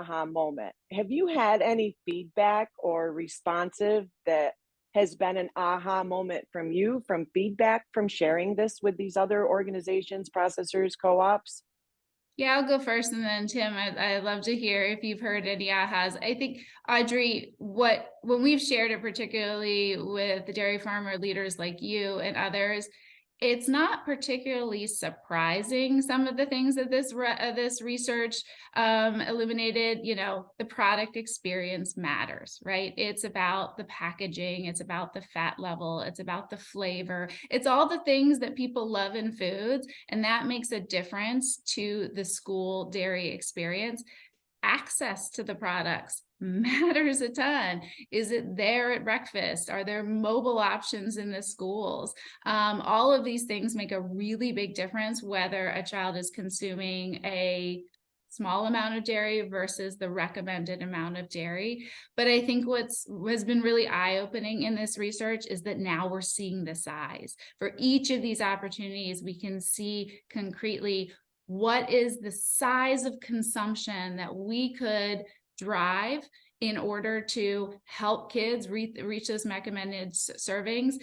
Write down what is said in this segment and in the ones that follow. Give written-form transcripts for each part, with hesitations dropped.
aha moment. Have you had any feedback or responsive that has been an aha moment from you, from feedback, from sharing this with these other organizations, processors, co-ops? Yeah, I'll go first, and then Tim, I'd love to hear if you've heard any ahas. I think, Audrey, when we've shared it, particularly with the dairy farmer leaders like you and others, it's not particularly surprising, some of the things that this research illuminated. The product experience matters, right? It's about the packaging, it's about the fat level, it's about the flavor, it's all the things that people love in foods, and that makes a difference to the school dairy experience. Access to the products matters a ton. Is it there at breakfast? Are there mobile options in the schools? All of these things make a really big difference whether a child is consuming a small amount of dairy versus the recommended amount of dairy. But I think has been really eye-opening in this research is that now we're seeing the size. For each of these opportunities, we can see concretely what is the size of consumption that we could drive in order to help kids reach those recommended servings.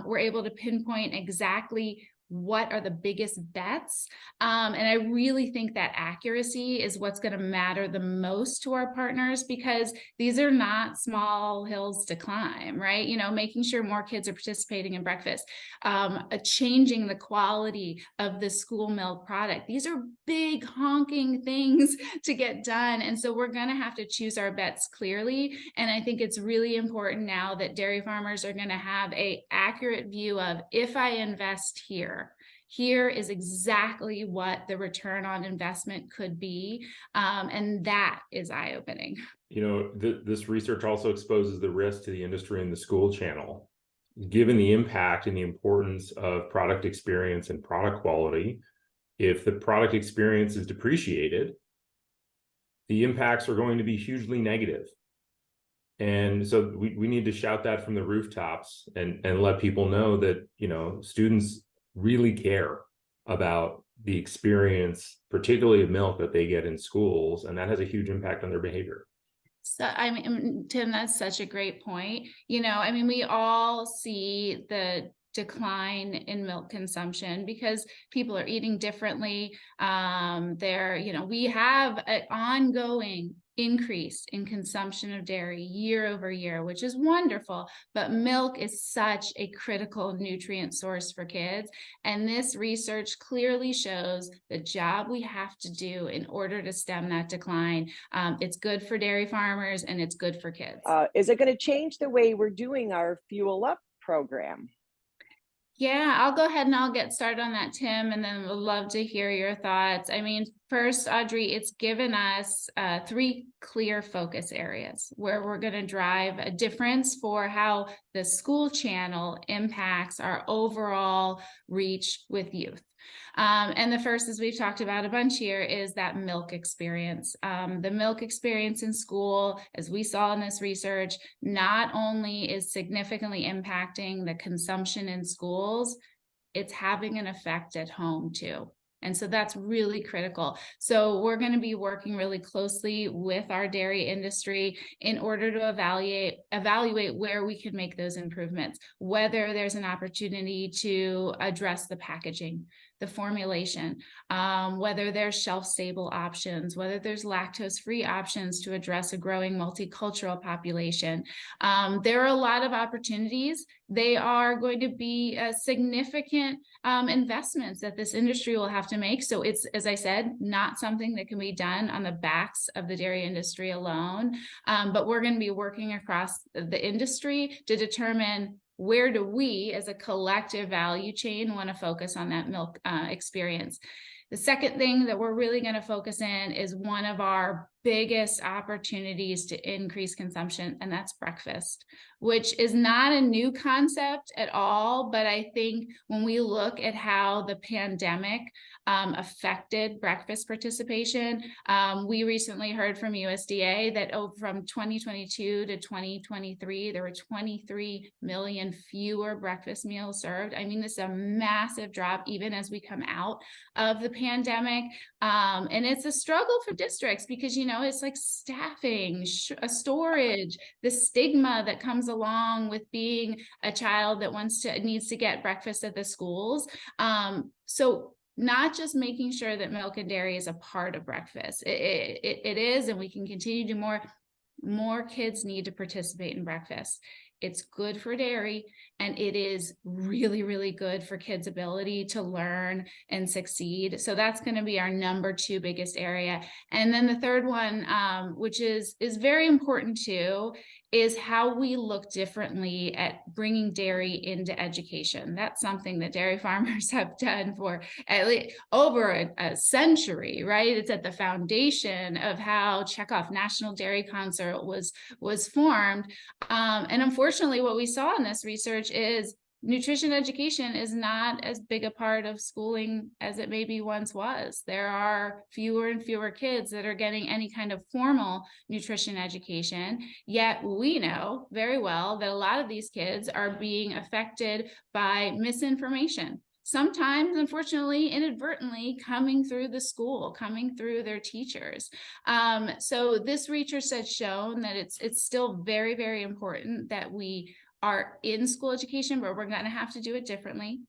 We're able to pinpoint exactly what are the biggest bets. And I really think that accuracy is what's going to matter the most to our partners, because these are not small hills to climb, right? Making sure more kids are participating in breakfast, changing the quality of the school milk product. These are big honking things to get done. And so we're going to have to choose our bets clearly. And I think it's really important now that dairy farmers are going to have an accurate view of, if I invest here is exactly what the return on investment could be. And that is eye-opening. This research also exposes the risk to the industry and the school channel. Given the impact and the importance of product experience and product quality, if the product experience is depreciated, the impacts are going to be hugely negative. And so we need to shout that from the rooftops and let people know that, students really care about the experience, particularly of milk, that they get in schools, and that has a huge impact on their behavior. So, Tim, that's such a great point. We all see the decline in milk consumption because people are eating differently. We have an ongoing increase in consumption of dairy year over year, which is wonderful, but milk is such a critical nutrient source for kids. And this research clearly shows the job we have to do in order to stem that decline. It's good for dairy farmers and it's good for kids. Is it going to change the way we're doing our Fuel Up program? Yeah, I'll go ahead and I'll get started on that, Tim, and then we'd love to hear your thoughts. First, Audrey, it's given us 3 clear focus areas where we're going to drive a difference for how the school channel impacts our overall reach with youth. And the first, as we've talked about a bunch here, is that milk experience. The milk experience in school, as we saw in this research, not only is significantly impacting the consumption in schools, it's having an effect at home too. And so that's really critical. So we're going to be working really closely with our dairy industry in order to evaluate where we could make those improvements, whether there's an opportunity to address the packaging, the formulation, whether there's shelf-stable options, whether there's lactose-free options to address a growing multicultural population. There are a lot of opportunities. They are going to be significant investments that this industry will have to make. So it's, as I said, not something that can be done on the backs of the dairy industry alone, but we're going to be working across the industry to determine where do we as a collective value chain want to focus on that milk experience. The second thing that we're really going to focus in is one of our biggest opportunities to increase consumption, and that's breakfast, which is not a new concept at all. But I think when we look at how the pandemic affected breakfast participation, we recently heard from USDA that from 2022 to 2023, there were 23 million fewer breakfast meals served. This is a massive drop, even as we come out of the pandemic. And it's a struggle for districts because, it's like staffing, storage, the stigma that comes along with being a child that needs to get breakfast at the schools. So not just making sure that milk and dairy is a part of breakfast. It is, and we can continue to do more. More kids need to participate in breakfast. It's good for dairy, and it is really, really good for kids' ability to learn and succeed. So that's going to be our number 2 biggest area. And then the third one, which is very important too, is how we look differently at bringing dairy into education. That's something that dairy farmers have done for at least over a century, right? It's at the foundation of how Checkoff National Dairy Concert was formed. And unfortunately, what we saw in this research is nutrition education is not as big a part of schooling as it maybe once was. There are fewer and fewer kids that are getting any kind of formal nutrition education, yet we know very well that a lot of these kids are being affected by misinformation. Sometimes, unfortunately, inadvertently coming through the school, coming through their teachers. So this research has shown that it's still very, very important that we are in school education, but we're going to have to do it differently.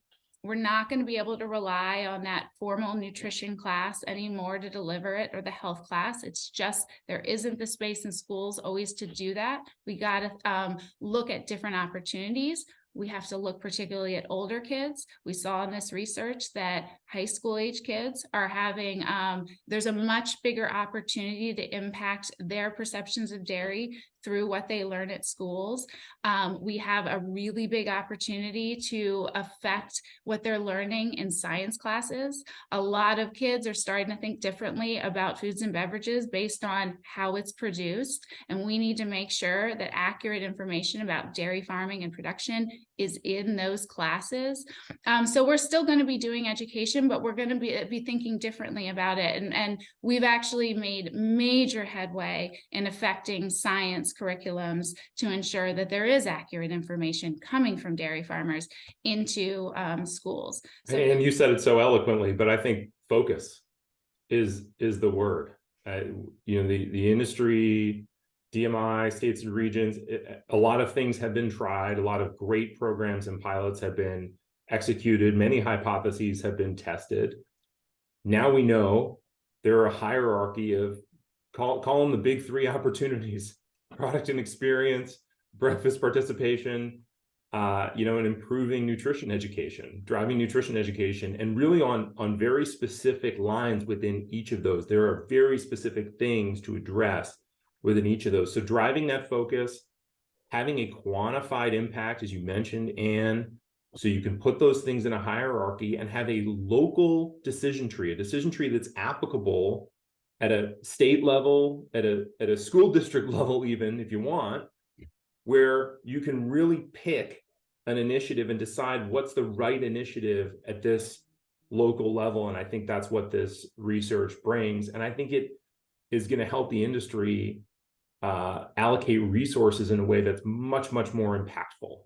We're not going to be able to rely on that formal nutrition class anymore to deliver it, or the health class. It's just, there isn't the space in schools always to do that. We got to look at different opportunities. We have to look particularly at older kids. We saw in this research that high school age kids are having, there's a much bigger opportunity to impact their perceptions of dairy through what they learn at schools. We have a really big opportunity to affect what they're learning in science classes. A lot of kids are starting to think differently about foods and beverages based on how it's produced. And we need to make sure that accurate information about dairy farming and production is in those classes. So we're still going to be doing education, but we're going to be thinking differently about it. And we've actually made major headway in affecting science curriculums to ensure that there is accurate information coming from dairy farmers into schools. So, and you said it so eloquently, but I think focus is the word. The industry, DMI, states and regions, a lot of things have been tried. A lot of great programs and pilots have been executed. Many hypotheses have been tested. Now we know there are a hierarchy of, call them the big 3 opportunities: product and experience, breakfast participation, and improving nutrition education, driving nutrition education, and really on very specific lines within each of those. There are very specific things to address within each of those. So driving that focus, having a quantified impact, as you mentioned, and so you can put those things in a hierarchy and have a local decision tree, that's applicable at a state level, at a school district level, even if you want, where you can really pick an initiative and decide what's the right initiative at this local level. And I think that's what this research brings. And I think it is going to help the industry allocate resources in a way that's much, much more impactful.